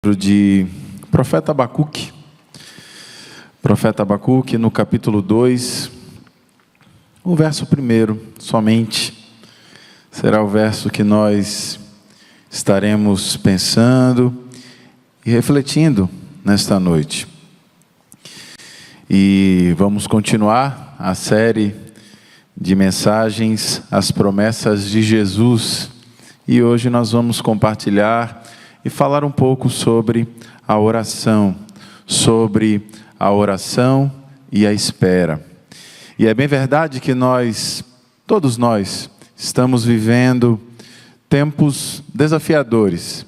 De profeta Abacuque. Profeta Abacuque, no capítulo 2, o verso 1, somente, será o verso que nós estaremos pensando e refletindo nesta noite. E vamos continuar a série de mensagens, as promessas de Jesus. E hoje nós vamos compartilhar e falar um pouco sobre a oração e a espera. E é bem verdade que todos nós, estamos vivendo tempos desafiadores.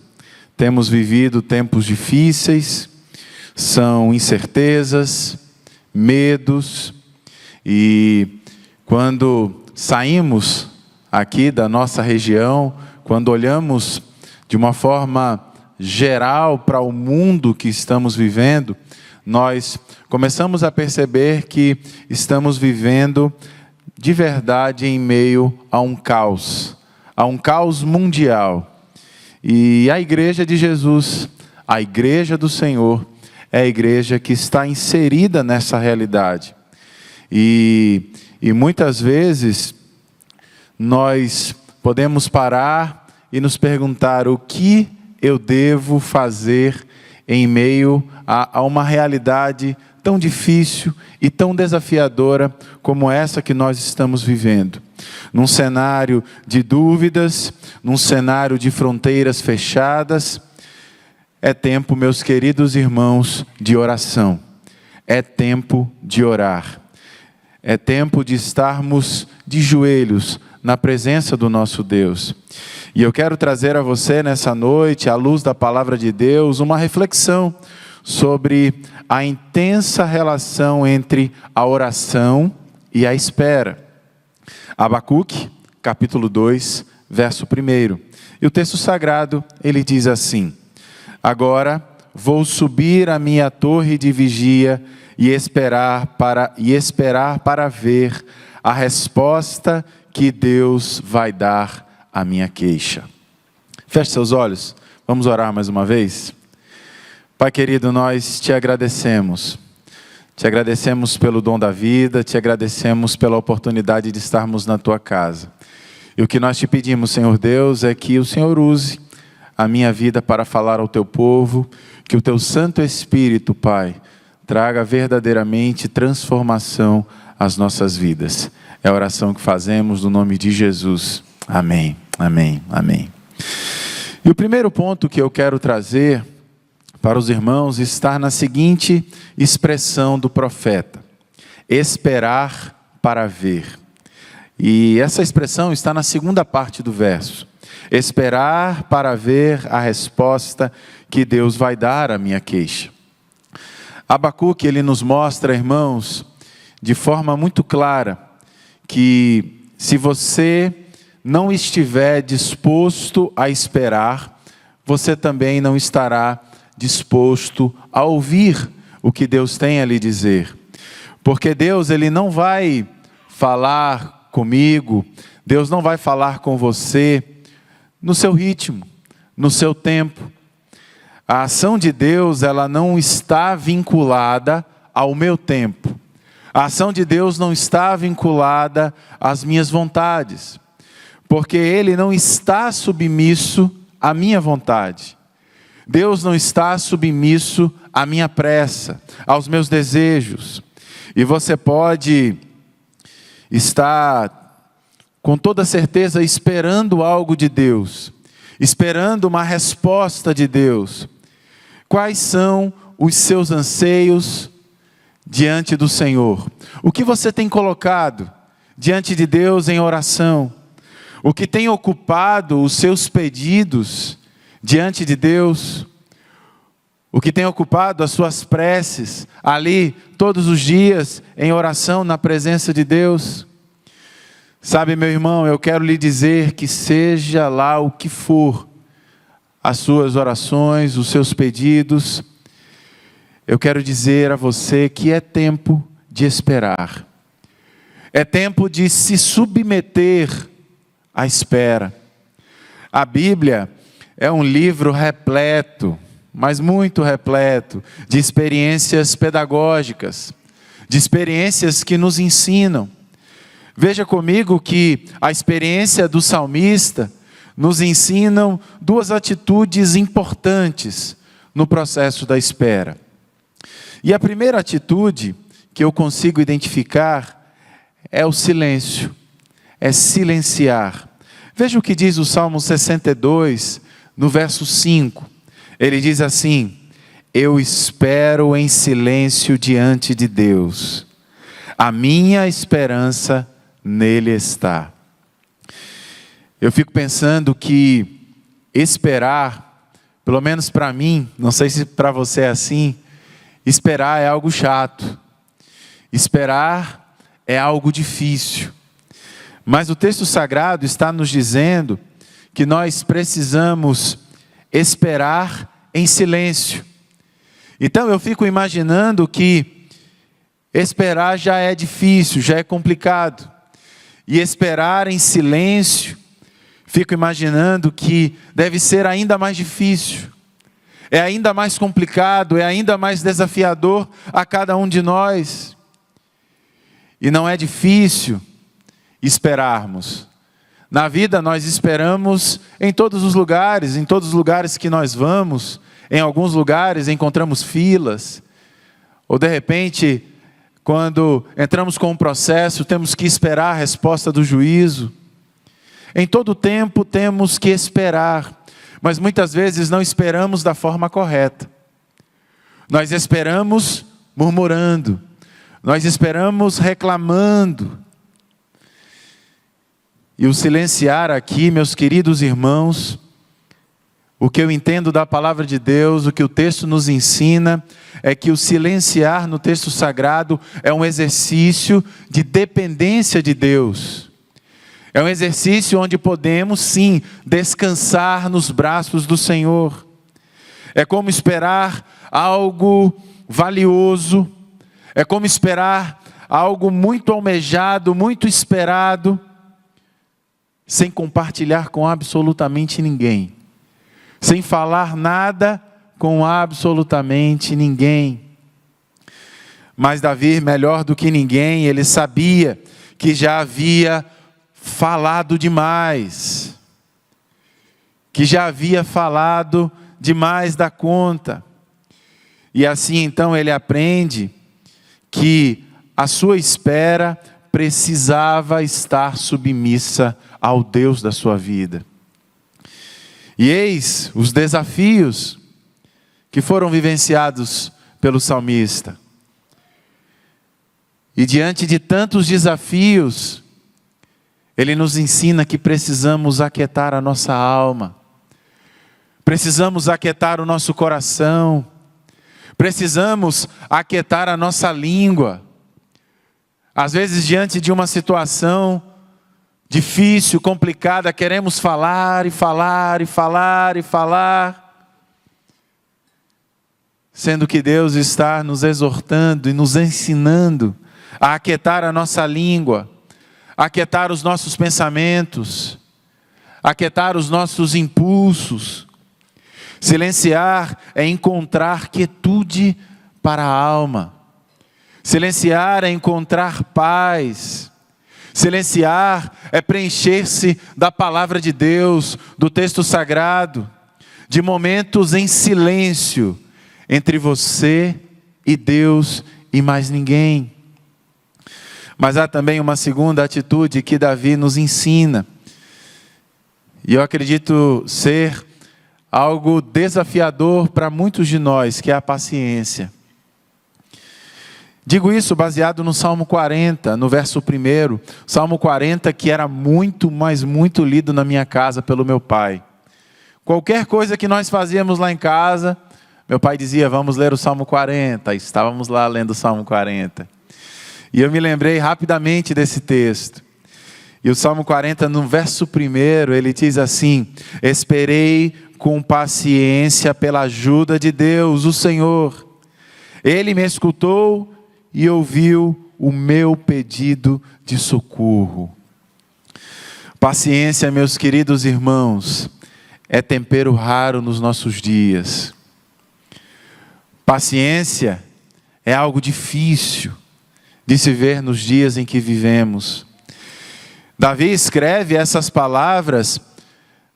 Temos vivido tempos difíceis, são incertezas, medos, e quando saímos aqui da nossa região, quando olhamos de uma forma geral para o mundo que estamos vivendo, nós começamos a perceber que estamos vivendo de verdade em meio a um caos mundial. E a igreja de Jesus, a igreja do Senhor, é a igreja que está inserida nessa realidade. E muitas vezes nós podemos parar e nos perguntar: o que eu devo fazer em meio a uma realidade tão difícil e tão desafiadora como essa que nós estamos vivendo? Num cenário de dúvidas, num cenário de fronteiras fechadas, é tempo, meus queridos irmãos, de oração. É tempo de orar. É tempo de estarmos de joelhos na presença do nosso Deus. E eu quero trazer a você nessa noite, à luz da palavra de Deus, uma reflexão sobre a intensa relação entre a oração e a espera. Abacuque, capítulo 2, verso 1. E o texto sagrado, ele diz assim: agora vou subir à minha torre de vigia e esperar para ver a resposta que Deus vai dar à minha queixa. Feche seus olhos, vamos orar mais uma vez. Pai querido, nós te agradecemos. Te agradecemos pelo dom da vida, te agradecemos pela oportunidade de estarmos na tua casa. E o que nós te pedimos, Senhor Deus, é que o Senhor use a minha vida para falar ao teu povo, que o teu Santo Espírito, Pai, traga verdadeiramente transformação às nossas vidas. É a oração que fazemos no nome de Jesus. Amém, amém, amém. E o primeiro ponto que eu quero trazer para os irmãos está na seguinte expressão do profeta: esperar para ver. E essa expressão está na segunda parte do verso: esperar para ver a resposta que Deus vai dar à minha queixa. Abacuque, ele nos mostra, irmãos, de forma muito clara, que se você não estiver disposto a esperar, você também não estará disposto a ouvir o que Deus tem a lhe dizer. Porque Deus, ele não vai falar comigo, Deus não vai falar com você no seu ritmo, no seu tempo. A ação de Deus, ela não está vinculada ao meu tempo. A ação de Deus não está vinculada às minhas vontades, porque Ele não está submisso à minha vontade. Deus não está submisso à minha pressa, aos meus desejos. E você pode estar com toda certeza esperando algo de Deus, esperando uma resposta de Deus. Quais são os seus anseios diante do Senhor? O que você tem colocado diante de Deus em oração? O que tem ocupado os seus pedidos diante de Deus? O que tem ocupado as suas preces ali todos os dias em oração na presença de Deus? Sabe, meu irmão, eu quero lhe dizer que seja lá o que for, as suas orações, os seus pedidos, eu quero dizer a você que é tempo de esperar. É tempo de se submeter à espera. A Bíblia é um livro repleto mas muito repleto de experiências pedagógicas, de experiências que nos ensinam. Veja comigo que a experiência do salmista nos ensinam duas atitudes importantes no processo da espera. E a primeira atitude que eu consigo identificar é o silêncio, é silenciar. Veja o que diz o Salmo 62, no verso 5. Ele diz assim: eu espero em silêncio diante de Deus, a minha esperança nele está. Eu fico pensando que esperar, pelo menos para mim, não sei se para você é assim, esperar é algo chato. Esperar é algo difícil. Mas o texto sagrado está nos dizendo que nós precisamos esperar em silêncio. Então eu fico imaginando que esperar já é difícil, já é complicado. E esperar em silêncio, fico imaginando que deve ser ainda mais difícil. É ainda mais complicado, é ainda mais desafiador a cada um de nós. E não é difícil esperarmos. Na vida nós esperamos em todos os lugares que nós vamos. Em alguns lugares encontramos filas. Ou de repente, quando entramos com um processo, temos que esperar a resposta do juízo. Em todo tempo temos que esperar, mas muitas vezes não esperamos da forma correta. Nós esperamos murmurando, nós esperamos reclamando. E o silenciar aqui, meus queridos irmãos, o que eu entendo da palavra de Deus, o que o texto nos ensina, é que o silenciar no texto sagrado é um exercício de dependência de Deus. É um exercício onde podemos, sim, descansar nos braços do Senhor. É como esperar algo valioso, é como esperar algo muito almejado, muito esperado, sem compartilhar com absolutamente ninguém. Sem falar nada com absolutamente ninguém. Mas Davi, melhor do que ninguém, ele sabia que já havia falado demais. Que já havia falado demais da conta. E assim então ele aprende que a sua espera precisava estar submissa ao Deus da sua vida. E eis os desafios que foram vivenciados pelo salmista. E diante de tantos desafios, ele nos ensina que precisamos aquietar a nossa alma. Precisamos aquietar o nosso coração. Precisamos aquietar a nossa língua. Às vezes, diante de uma situação difícil, complicada, queremos falar e falar e falar e falar, sendo que Deus está nos exortando e nos ensinando a aquietar a nossa língua, a aquietar os nossos pensamentos, a aquietar os nossos impulsos. Silenciar é encontrar quietude para a alma. Silenciar é encontrar paz. Silenciar é preencher-se da palavra de Deus, do texto sagrado, de momentos em silêncio entre você e Deus e mais ninguém. Mas há também uma segunda atitude que Davi nos ensina, e eu acredito ser algo desafiador para muitos de nós, que é a paciência. Digo isso baseado no Salmo 40, no verso 1. Salmo 40 que era muito, mas muito lido na minha casa pelo meu pai. Qualquer coisa que nós fazíamos lá em casa, meu pai dizia, vamos ler o Salmo 40. Estávamos lá lendo o Salmo 40. E eu me lembrei rapidamente desse texto. E o Salmo 40, no verso 1, ele diz assim: esperei com paciência pela ajuda de Deus, o Senhor. Ele me escutou e ouviu o meu pedido de socorro. Paciência, meus queridos irmãos, é tempero raro nos nossos dias. Paciência é algo difícil de se ver nos dias em que vivemos. Davi escreve essas palavras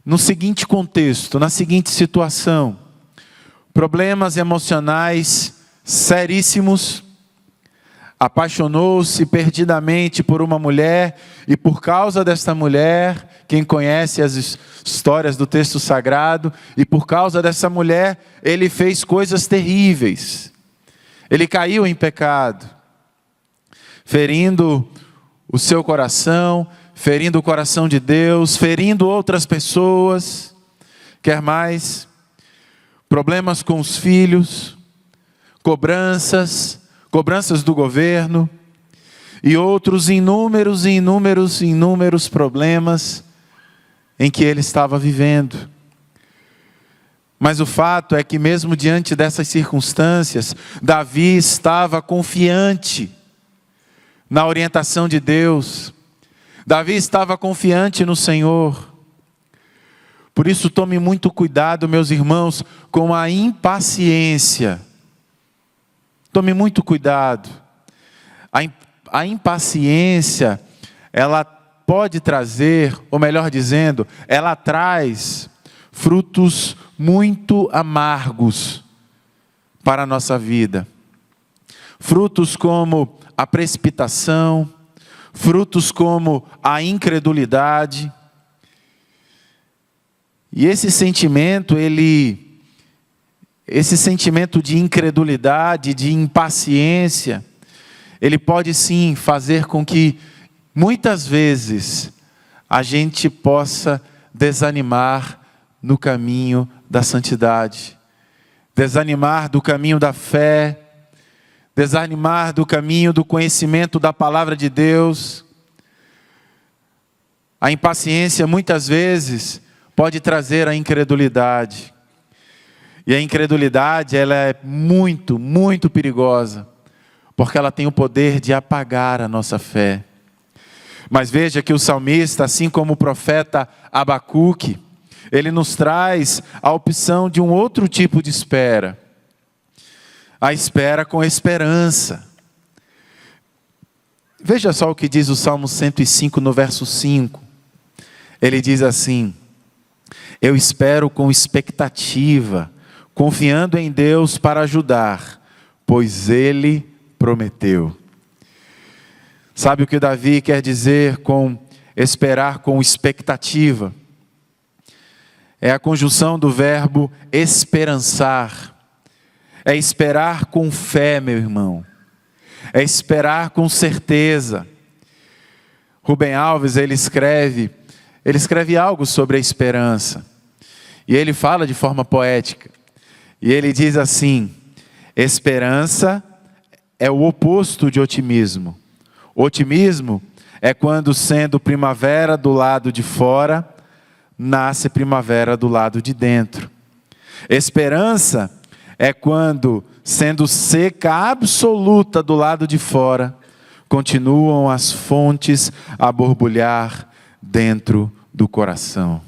no seguinte contexto, na seguinte situação: problemas emocionais seríssimos, apaixonou-se perdidamente por uma mulher, e por causa desta mulher, quem conhece as histórias do texto sagrado, e por causa dessa mulher, ele fez coisas terríveis. Ele caiu em pecado, ferindo o seu coração, ferindo o coração de Deus, ferindo outras pessoas. Quer mais? Problemas com os filhos, cobranças do governo e outros inúmeros problemas em que ele estava vivendo. Mas o fato é que mesmo diante dessas circunstâncias, Davi estava confiante na orientação de Deus. Davi estava confiante no Senhor. Por isso tome muito cuidado, meus irmãos, com a impaciência. Tome muito cuidado. A impaciência, ela pode trazer, ou melhor dizendo, ela traz frutos muito amargos para a nossa vida. Frutos como a precipitação, frutos como a incredulidade. E esse sentimento de incredulidade, de impaciência, ele pode sim fazer com que muitas vezes a gente possa desanimar no caminho da santidade, desanimar do caminho da fé, desanimar do caminho do conhecimento da palavra de Deus. A impaciência muitas vezes pode trazer a incredulidade. E a incredulidade, ela é muito, muito perigosa, porque ela tem o poder de apagar a nossa fé. Mas veja que o salmista, assim como o profeta Abacuque, ele nos traz a opção de um outro tipo de espera. A espera com esperança. Veja só o que diz o Salmo 105 no verso 5. Ele diz assim: eu espero com expectativa, confiando em Deus para ajudar, pois Ele prometeu. Sabe o que Davi quer dizer com esperar com expectativa? É a conjunção do verbo esperançar. É esperar com fé, meu irmão. É esperar com certeza. Rubem Alves, ele escreve algo sobre a esperança. E ele fala de forma poética. E ele diz assim: esperança é o oposto de otimismo. Otimismo é quando, sendo primavera do lado de fora, nasce primavera do lado de dentro. Esperança é quando, sendo seca absoluta do lado de fora, continuam as fontes a borbulhar dentro do coração.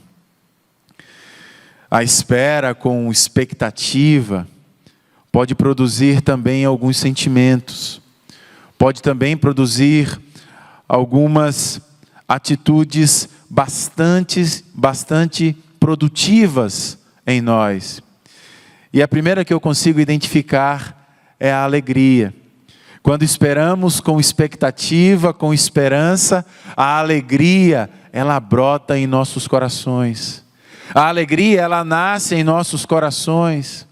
A espera com expectativa pode produzir também alguns sentimentos, pode também produzir algumas atitudes bastante produtivas em nós. E a primeira que eu consigo identificar é a alegria. Quando esperamos com expectativa, com esperança, a alegria, ela brota em nossos corações. A alegria, ela nasce em nossos corações.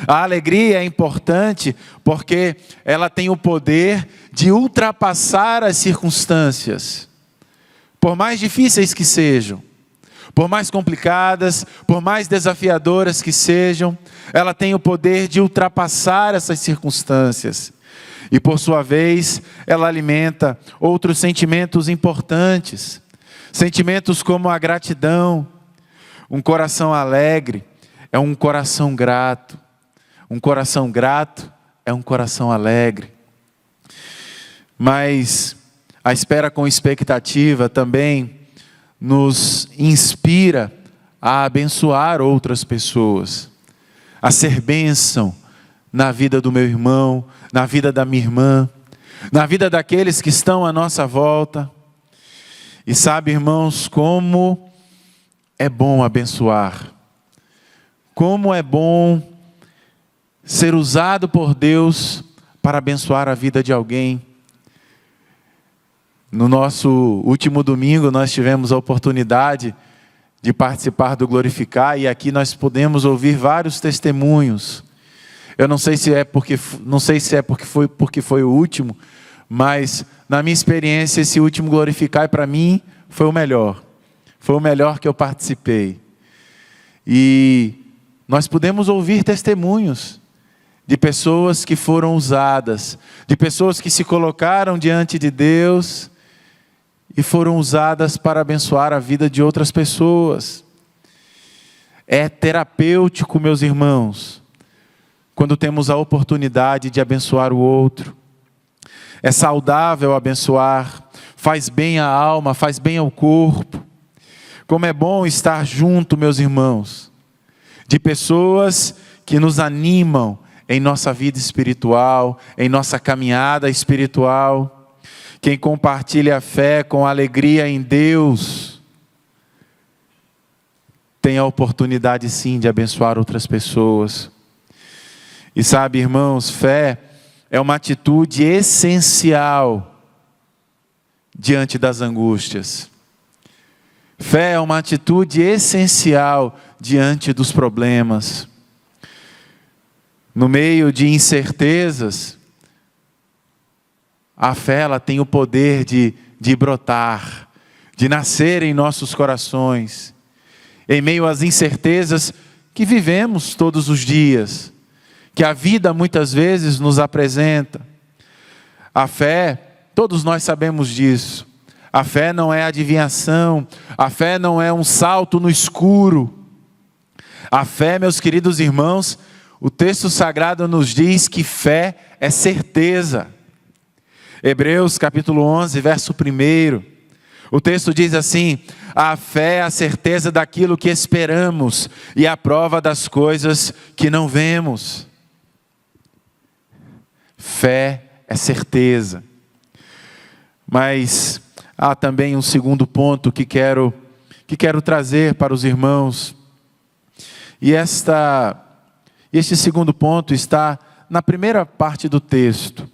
A alegria é importante porque ela tem o poder de ultrapassar as circunstâncias. Por mais difíceis que sejam, por mais complicadas, por mais desafiadoras que sejam, ela tem o poder de ultrapassar essas circunstâncias. E por sua vez, ela alimenta outros sentimentos importantes. Sentimentos como a gratidão. Um coração alegre é um coração grato. Um coração grato é um coração alegre. Mas a espera com expectativa também nos inspira a abençoar outras pessoas, a ser bênção na vida do meu irmão, na vida da minha irmã, na vida daqueles que estão à nossa volta. E sabe, irmãos, como é bom abençoar. Como é bom ser usado por Deus para abençoar a vida de alguém. No nosso último domingo nós tivemos a oportunidade de participar do Glorificar, e aqui nós podemos ouvir vários testemunhos. Eu não sei se é porque foi o último, mas na minha experiência esse último Glorificar para mim foi o melhor. Foi o melhor que eu participei. E nós pudemos ouvir testemunhos de pessoas que foram usadas, de pessoas que se colocaram diante de Deus e foram usadas para abençoar a vida de outras pessoas. É terapêutico, meus irmãos, quando temos a oportunidade de abençoar o outro. É saudável abençoar, faz bem à alma, faz bem ao corpo. Como é bom estar junto, meus irmãos, de pessoas que nos animam em nossa vida espiritual, em nossa caminhada espiritual. Quem compartilha a fé com alegria em Deus, tem a oportunidade sim de abençoar outras pessoas. E sabe, irmãos, fé é uma atitude essencial diante das angústias. Fé é uma atitude essencial diante dos problemas. No meio de incertezas, a fé ela tem o poder de brotar, de nascer em nossos corações, em meio às incertezas que vivemos todos os dias, que a vida muitas vezes nos apresenta. A fé, todos nós sabemos disso, a fé não é adivinhação, a fé não é um salto no escuro. A fé, meus queridos irmãos, o texto sagrado nos diz que fé é certeza. Hebreus capítulo 11, verso 1, o texto diz assim: a fé é a certeza daquilo que esperamos e a prova das coisas que não vemos. Fé é certeza. Mas há também um segundo ponto que quero trazer para os irmãos. E este segundo ponto está na primeira parte do texto,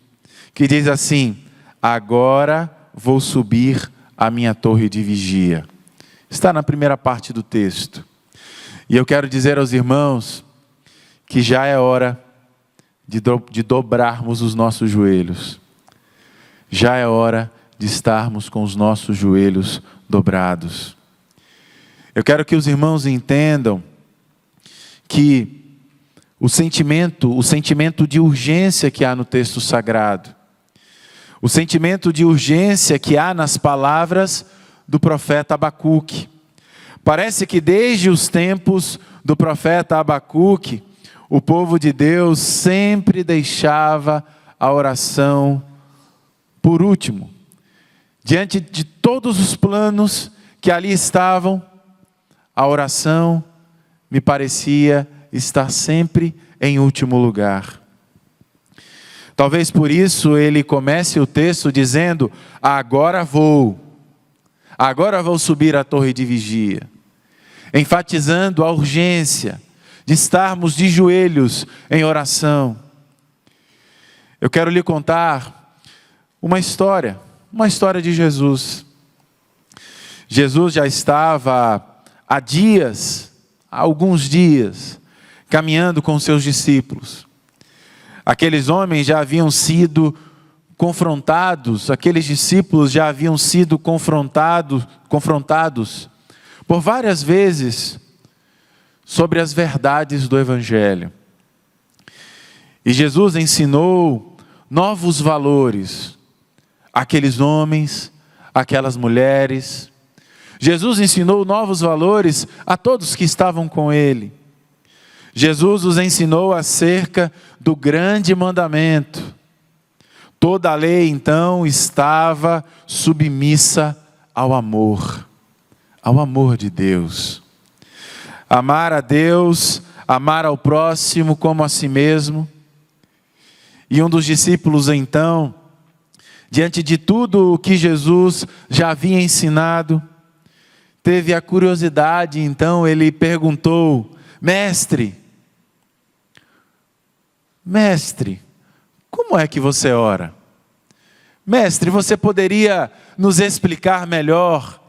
que diz assim: agora vou subir a minha torre de vigia. Está na primeira parte do texto. E eu quero dizer aos irmãos que já é hora de dobrarmos os nossos joelhos. Já é hora de estarmos com os nossos joelhos dobrados. Eu quero que os irmãos entendam que o sentimento de urgência que há no texto sagrado, o sentimento de urgência que há nas palavras do profeta Abacuque. Parece que desde os tempos do profeta Abacuque, o povo de Deus sempre deixava a oração por último. Diante de todos os planos que ali estavam, a oração me parecia estar sempre em último lugar. Talvez por isso ele comece o texto dizendo: agora vou subir a torre de vigia, enfatizando a urgência de estarmos de joelhos em oração. Eu quero lhe contar uma história de Jesus. Jesus já estava há alguns dias, caminhando com seus discípulos. Aqueles homens já haviam sido confrontados, aqueles discípulos já haviam sido confrontados por várias vezes sobre as verdades do Evangelho. E Jesus ensinou novos valores àqueles homens, àquelas mulheres. Jesus ensinou novos valores a todos que estavam com ele. Jesus os ensinou acerca do grande mandamento. Toda a lei, então, estava submissa ao amor de Deus. Amar a Deus, amar ao próximo como a si mesmo. E um dos discípulos então, diante de tudo o que Jesus já havia ensinado, teve a curiosidade, então ele perguntou: Mestre, como é que você ora? Mestre, você poderia nos explicar melhor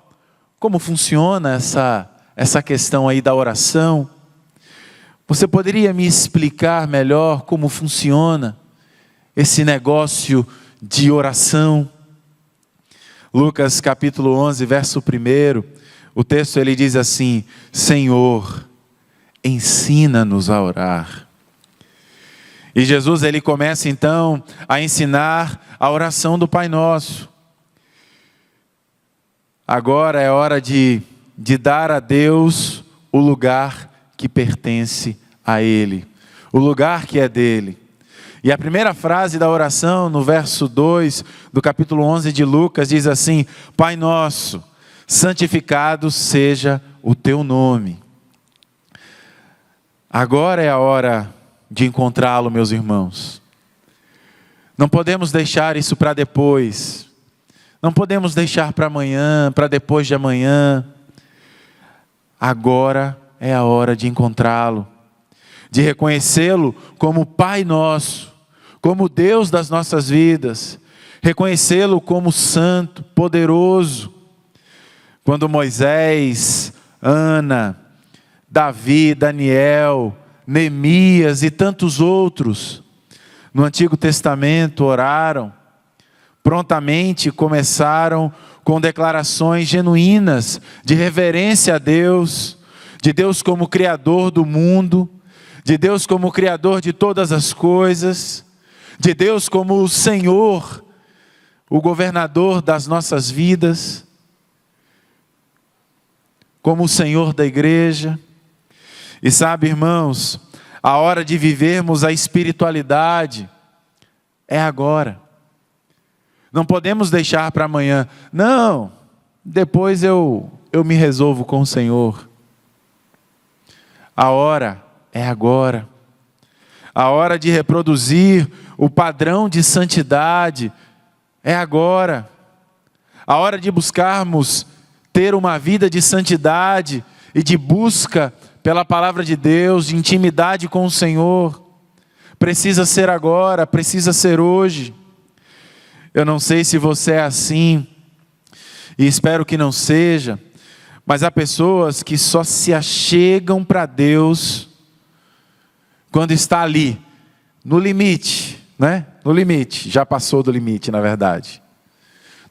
como funciona essa questão aí da oração? Você poderia me explicar melhor como funciona esse negócio de oração? Lucas capítulo 11, verso 1, o texto ele diz assim: Senhor, ensina-nos a orar. E Jesus ele começa então a ensinar a oração do Pai Nosso. Agora é hora de dar a Deus o lugar que pertence a Ele, o lugar que é dele. E a primeira frase da oração, no verso 2 do capítulo 11 de Lucas, diz assim: Pai nosso, santificado seja o teu nome. Agora é a hora de encontrá-lo, meus irmãos. Não podemos deixar isso para depois. Não podemos deixar para amanhã, para depois de amanhã. Agora é a hora de encontrá-lo, de reconhecê-lo como Pai nosso, como Deus das nossas vidas, reconhecê-lo como santo, poderoso. Quando Moisés, Ana, Davi, Daniel, Neemias e tantos outros no Antigo Testamento oraram, prontamente começaram com declarações genuínas de reverência a Deus, de Deus como Criador do mundo, de Deus como Criador de todas as coisas, de Deus como o Senhor, o governador das nossas vidas, como o Senhor da igreja. E sabe, irmãos, a hora de vivermos a espiritualidade é agora. Não podemos deixar para amanhã. Não, depois eu me resolvo com o Senhor. A hora é agora. A hora de reproduzir o padrão de santidade é agora. A hora de buscarmos ter uma vida de santidade e de busca pela palavra de Deus, de intimidade com o Senhor, precisa ser agora, precisa ser hoje. Eu não sei se você é assim, e espero que não seja, mas há pessoas que só se achegam para Deus quando está ali, no limite, né? No limite, já passou do limite, na verdade.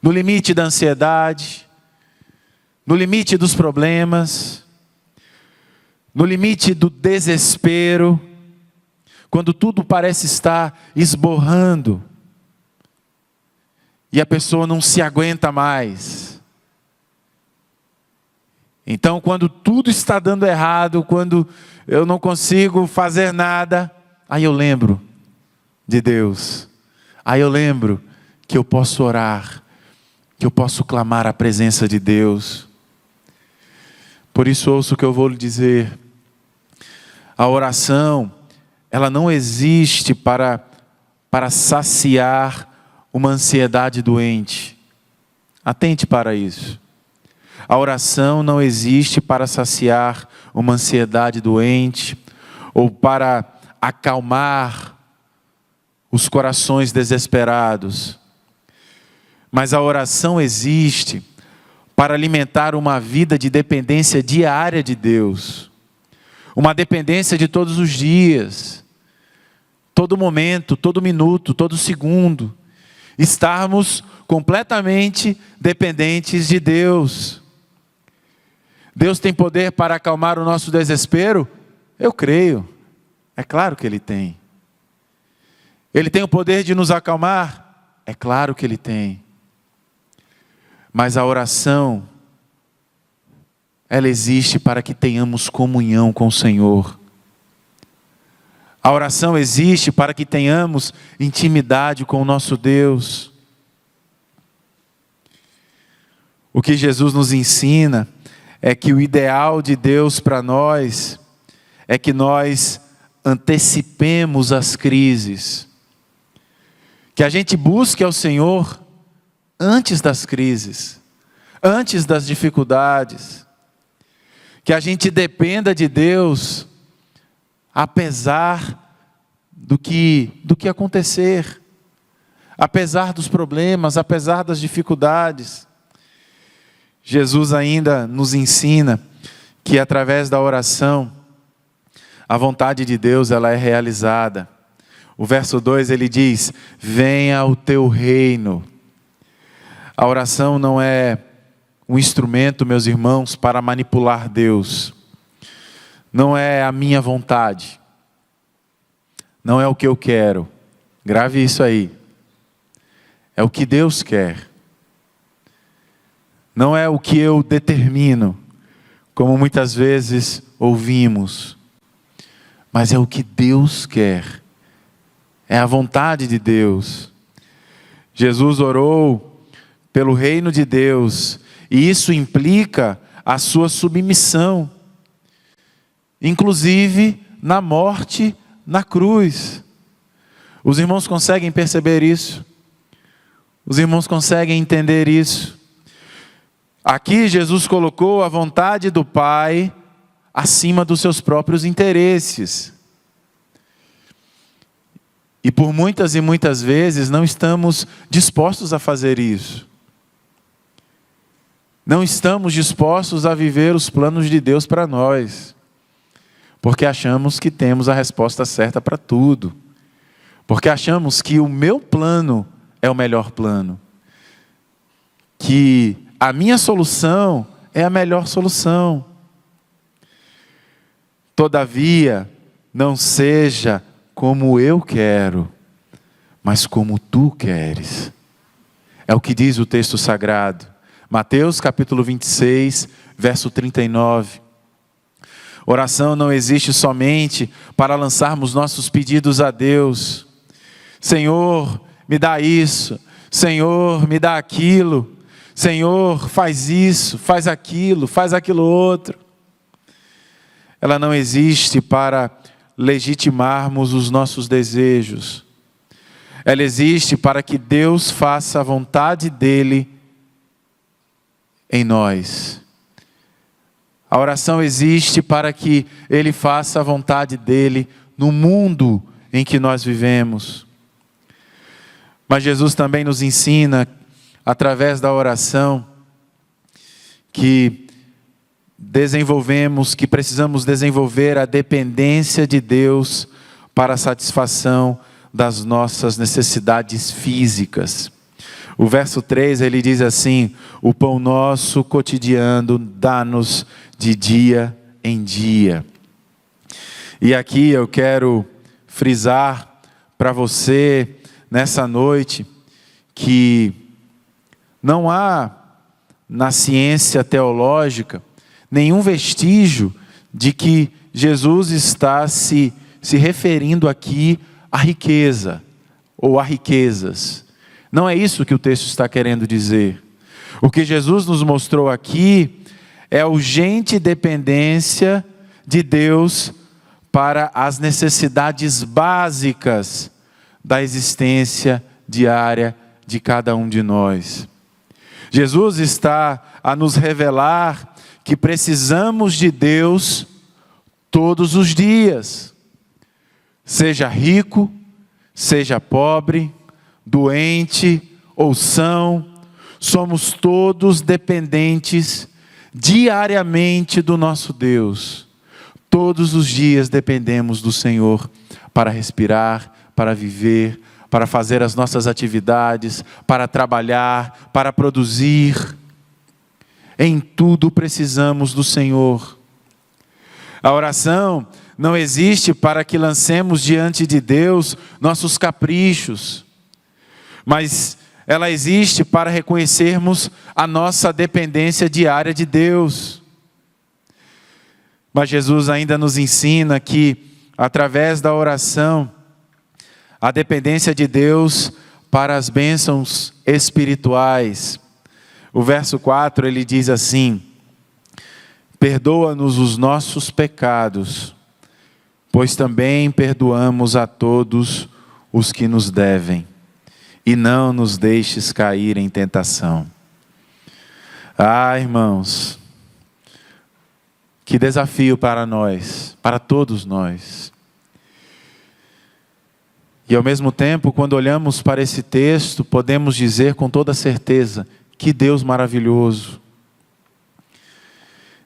No limite da ansiedade, no limite dos problemas, no limite do desespero, quando tudo parece estar esborrando, e a pessoa não se aguenta mais. Então, quando tudo está dando errado, quando eu não consigo fazer nada, aí eu lembro de Deus. Aí eu lembro que eu posso orar, que eu posso clamar a presença de Deus. Por isso, ouça o que eu vou lhe dizer. A oração, ela não existe para saciar uma ansiedade doente. Atente para isso. A oração não existe para saciar uma ansiedade doente ou para acalmar os corações desesperados. Mas a oração existe para alimentar uma vida de dependência diária de Deus. Uma dependência de todos os dias, todo momento, todo minuto, todo segundo. Estarmos completamente dependentes de Deus. Deus tem poder para acalmar o nosso desespero? Eu creio. É claro que Ele tem. Ele tem o poder de nos acalmar? É claro que Ele tem. Mas a oração, ela existe para que tenhamos comunhão com o Senhor. A oração existe para que tenhamos intimidade com o nosso Deus. O que Jesus nos ensina é que o ideal de Deus para nós é que nós antecipemos as crises. Que a gente busque ao Senhor antes das crises, antes das dificuldades. Que a gente dependa de Deus, apesar do que acontecer, apesar dos problemas, apesar das dificuldades. Jesus ainda nos ensina que através da oração, a vontade de Deus ela é realizada. O verso 2 ele diz: venha o teu reino. A oração não é um instrumento, meus irmãos, para manipular Deus. Não é a minha vontade. Não é o que eu quero. Grave isso aí. É o que Deus quer. Não é o que eu determino, como muitas vezes ouvimos. Mas é o que Deus quer. É a vontade de Deus. Jesus orou pelo reino de Deus, e isso implica a sua submissão, inclusive na morte na cruz. Os irmãos conseguem perceber isso? Os irmãos conseguem entender isso? Aqui Jesus colocou a vontade do Pai acima dos seus próprios interesses. E por muitas e muitas vezes não estamos dispostos a fazer isso. Não estamos dispostos a viver os planos de Deus para nós. Porque achamos que temos a resposta certa para tudo. Porque achamos que o meu plano é o melhor plano. Que a minha solução é a melhor solução. Todavia, não seja como eu quero, mas como tu queres. É o que diz o texto sagrado. Mateus capítulo 26, verso 39. Oração não existe somente para lançarmos nossos pedidos a Deus. Senhor, me dá isso. Senhor, me dá aquilo. Senhor, faz isso, faz aquilo outro. Ela não existe para legitimarmos os nossos desejos. Ela existe para que Deus faça a vontade dEle em nós. A oração existe para que Ele faça a vontade dEle no mundo em que nós vivemos. Mas Jesus também nos ensina, através da oração, que precisamos desenvolver a dependência de Deus para a satisfação das nossas necessidades físicas. O verso 3, ele diz assim: o pão nosso cotidiano dá-nos de dia em dia. E aqui eu quero frisar para você, nessa noite, que não há na ciência teológica nenhum vestígio de que Jesus está se referindo aqui à riqueza ou a riquezas. Não é isso que o texto está querendo dizer. O que Jesus nos mostrou aqui é a urgente dependência de Deus para as necessidades básicas da existência diária de cada um de nós. Jesus está a nos revelar que precisamos de Deus todos os dias. Seja rico, seja pobre, doente ou são, somos todos dependentes diariamente do nosso Deus. Todos os dias dependemos do Senhor para respirar, para viver, para fazer as nossas atividades, para trabalhar, para produzir. Em tudo precisamos do Senhor. A oração não existe para que lancemos diante de Deus nossos caprichos, mas ela existe para reconhecermos a nossa dependência diária de Deus. Mas Jesus ainda nos ensina que, através da oração, a dependência de Deus para as bênçãos espirituais. O verso 4, ele diz assim: perdoa-nos os nossos pecados, pois também perdoamos a todos os que nos devem. e não nos deixes cair em tentação. Ah, irmãos, que desafio para nós, para todos nós. E ao mesmo tempo, quando olhamos para esse texto, podemos dizer com toda certeza, que Deus maravilhoso.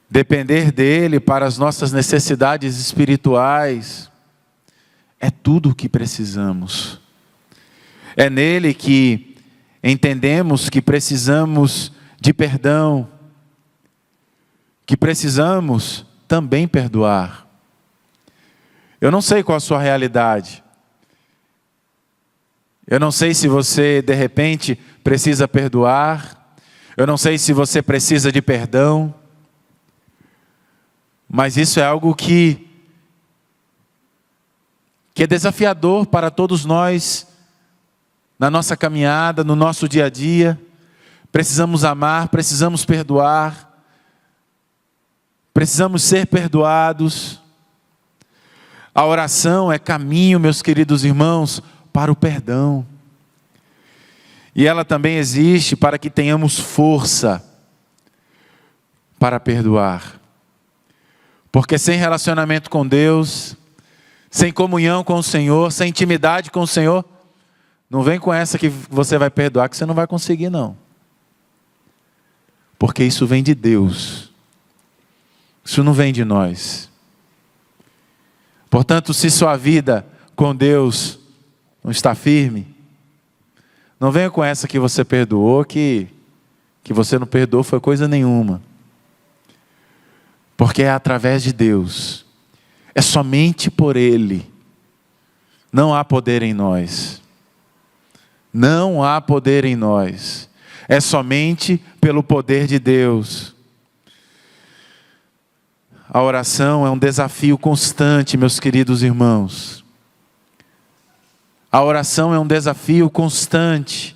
Depender dele para as nossas necessidades espirituais é tudo o que precisamos. É nele que entendemos que precisamos de perdão, que precisamos também perdoar. Eu não sei qual a sua realidade. Eu não sei se você, de repente, precisa perdoar. Eu não sei se você precisa de perdão. Mas isso é algo que é desafiador para todos nós, na nossa caminhada, no nosso dia a dia. Precisamos amar, precisamos perdoar. Precisamos ser perdoados. A oração é caminho, meus queridos irmãos, para o perdão. E ela também existe para que tenhamos força para perdoar. Porque sem relacionamento com Deus, sem comunhão com o Senhor, sem intimidade com o Senhor, não vem com essa que você vai perdoar, que você não vai conseguir não. Porque isso vem de Deus. Isso não vem de nós. Portanto, se sua vida com Deus não está firme, não venha com essa que você perdoou, que você não perdoou foi coisa nenhuma. Porque é através de Deus. É somente por Ele. Não há poder em nós. Não há poder em nós. É somente pelo poder de Deus. A oração é um desafio constante, meus queridos irmãos. A oração é um desafio constante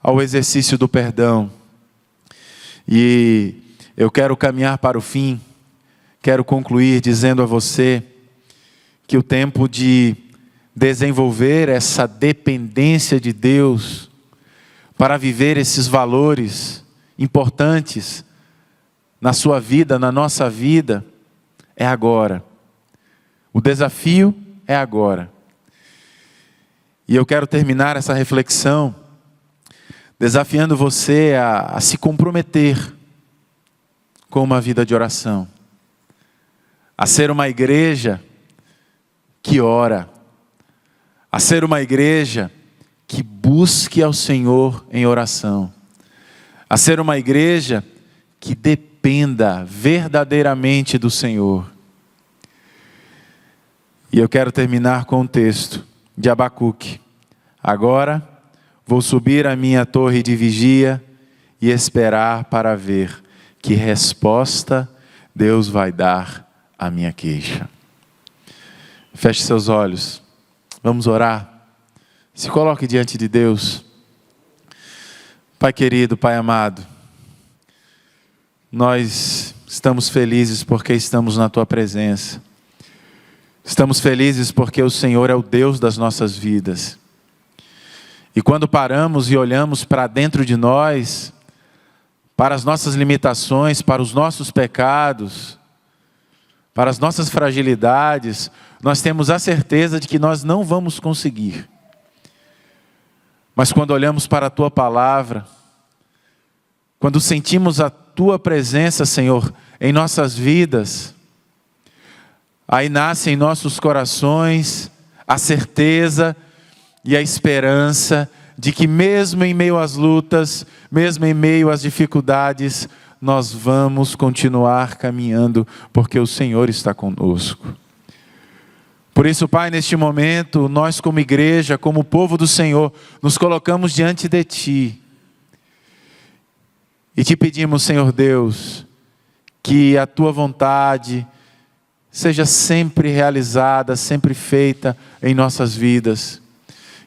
ao exercício do perdão. E eu quero caminhar para o fim. Quero concluir dizendo a você que o tempo de desenvolver essa dependência de Deus para viver esses valores importantes na sua vida, na nossa vida, é agora. O desafio é agora. E eu quero terminar essa reflexão desafiando você a se comprometer com uma vida de oração. A ser uma igreja que ora. A ser uma igreja que busque ao Senhor em oração. A ser uma igreja que dependa verdadeiramente do Senhor. E eu quero terminar com um texto de Abacuque. Agora vou subir à minha torre de vigia e esperar para ver que resposta Deus vai dar à minha queixa. Feche seus olhos. Vamos orar. Se coloque diante de Deus. Pai querido, Pai amado, nós estamos felizes porque estamos na Tua presença. Estamos felizes porque o Senhor é o Deus das nossas vidas. E quando paramos e olhamos para dentro de nós, para as nossas limitações, para os nossos pecados, para as nossas fragilidades, nós temos a certeza de que nós não vamos conseguir. Mas quando olhamos para a Tua palavra, quando sentimos a Tua presença, Senhor, em nossas vidas, aí nasce em nossos corações a certeza e a esperança de que mesmo em meio às lutas, mesmo em meio às dificuldades, nós vamos continuar caminhando, porque o Senhor está conosco. Por isso, Pai, neste momento, nós como igreja, como povo do Senhor, nos colocamos diante de Ti. E Te pedimos, Senhor Deus, que a Tua vontade seja sempre realizada, sempre feita em nossas vidas.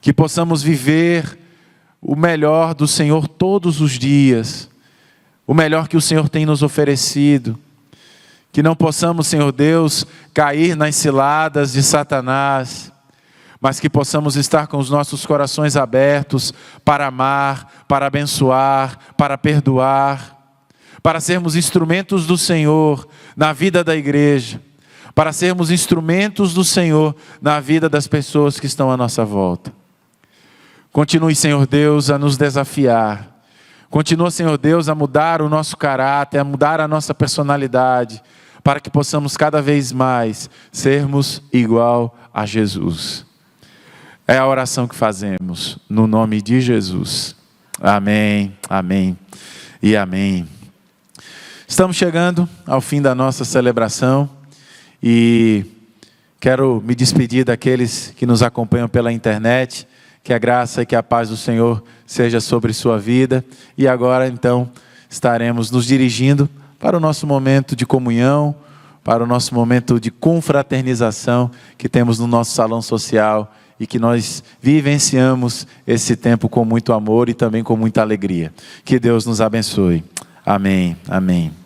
Que possamos viver o melhor do Senhor todos os dias. O melhor que o Senhor tem nos oferecido. Que não possamos, Senhor Deus, cair nas ciladas de Satanás. mas que possamos estar com os nossos corações abertos para amar, para abençoar, para perdoar, para sermos instrumentos do Senhor na vida da igreja, para sermos instrumentos do Senhor na vida das pessoas que estão à nossa volta. Continue, Senhor Deus, a nos desafiar. Continua, Senhor Deus, a mudar o nosso caráter, a mudar a nossa personalidade, para que possamos cada vez mais sermos igual a Jesus. É a oração que fazemos, no nome de Jesus. Amém, amém e amém. Estamos chegando ao fim da nossa celebração e quero me despedir daqueles que nos acompanham pela internet. Que a graça e que a paz do Senhor seja sobre sua vida. E agora, então, estaremos nos dirigindo para o nosso momento de comunhão, para o nosso momento de confraternização que temos no nosso salão social e que nós vivenciamos esse tempo com muito amor e também com muita alegria. Que Deus nos abençoe. Amém, amém.